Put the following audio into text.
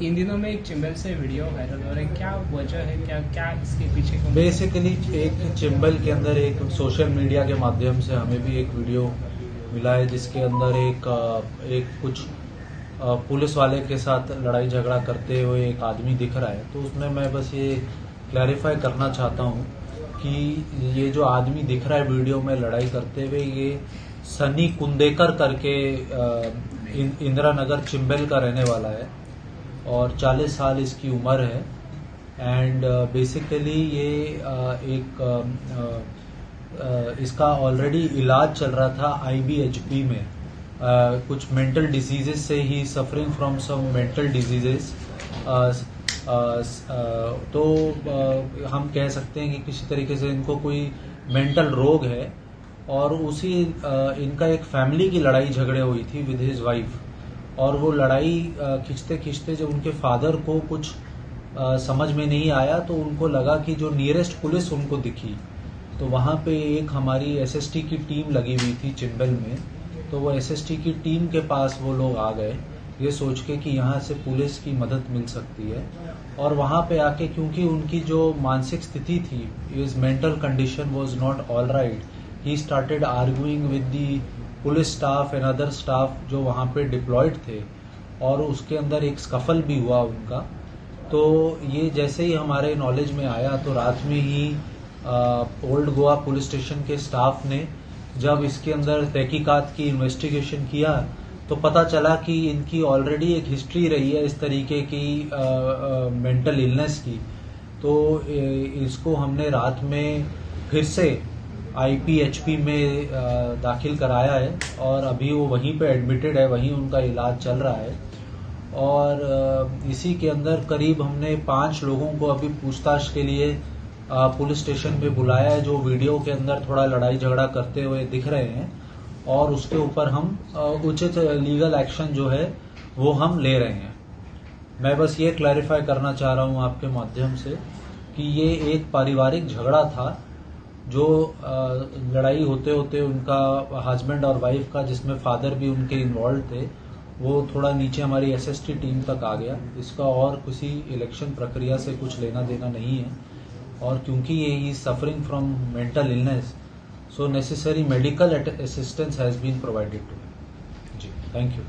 इन दिनों में एक चिंबल से वीडियो वायरल हो रहा है, क्या वजह है, क्या क्या इसके पीछे का? बेसिकली एक चिंबल के अंदर एक सोशल मीडिया के माध्यम से हमें भी एक वीडियो मिला है जिसके अंदर एक कुछ पुलिस वाले के साथ लड़ाई झगड़ा करते हुए एक आदमी दिख रहा है। तो उसमें मैं बस ये क्लैरिफाई करना चाहता हूँ कि ये जो आदमी दिख रहा है वीडियो में लड़ाई करते हुए, ये सनी कुंदेकर करके इंदिरा नगर चिंबल का रहने वाला है और 40 साल इसकी उम्र है। एंड बेसिकली ये इसका ऑलरेडी इलाज चल रहा था IBHP में। कुछ मेंटल डिजीजेस से ही suffering from some mental diseases. तो हम कह सकते हैं कि किसी तरीके से इनको कोई मेंटल रोग है और उसी इनका एक फैमिली की लड़ाई झगड़े हुई थी विद हिज वाइफ। और वो लड़ाई खींचते खींचते जब उनके फादर को कुछ समझ में नहीं आया तो उनको लगा कि जो नियरेस्ट पुलिस उनको दिखी, तो वहाँ पे एक हमारी SST की टीम लगी हुई थी चिंबल में। तो वो SST की टीम के पास वो लोग आ गए ये सोच के कि यहाँ से पुलिस की मदद मिल सकती है। और वहाँ पे आके क्योंकि उनकी जो मानसिक स्थिति थी, his mental condition was not all right, he started arguing with the police staff and other staff जो वहाँ पे डिप्लॉयड थे, और उसके अंदर एक स्कफल भी हुआ उनका। तो ये जैसे ही हमारे नॉलेज में आया तो रात में ही ओल्ड गोवा पुलिस स्टेशन के स्टाफ ने जब इसके अंदर तहकीकात की इन्वेस्टिगेशन किया तो पता चला कि इनकी ऑलरेडी एक हिस्ट्री रही है इस तरीके की मेंटल इलनेस की। तो इसको हमने रात में फिर से IPHP में दाखिल कराया है और अभी वो वहीं पे एडमिटेड है, वहीं उनका इलाज चल रहा है। और इसी के अंदर करीब हमने 5 लोगों को अभी पूछताछ के लिए पुलिस स्टेशन पे बुलाया है जो वीडियो के अंदर थोड़ा लड़ाई झगड़ा करते हुए दिख रहे हैं, और उसके ऊपर हम उचित लीगल एक्शन जो है वो हम ले रहे हैं। मैं बस ये क्लैरिफाई करना चाह रहा हूँ आपके माध्यम से कि ये एक पारिवारिक झगड़ा था जो लड़ाई होते होते उनका हस्बैंड और वाइफ का, जिसमें फादर भी उनके इन्वॉल्व थे, वो थोड़ा नीचे हमारी SST टीम तक आ गया। इसका और किसी इलेक्शन प्रक्रिया से कुछ लेना देना नहीं है। और क्योंकि ये ही suffering from mental illness, so necessary medical assistance has been provided to. जी, थैंक यू।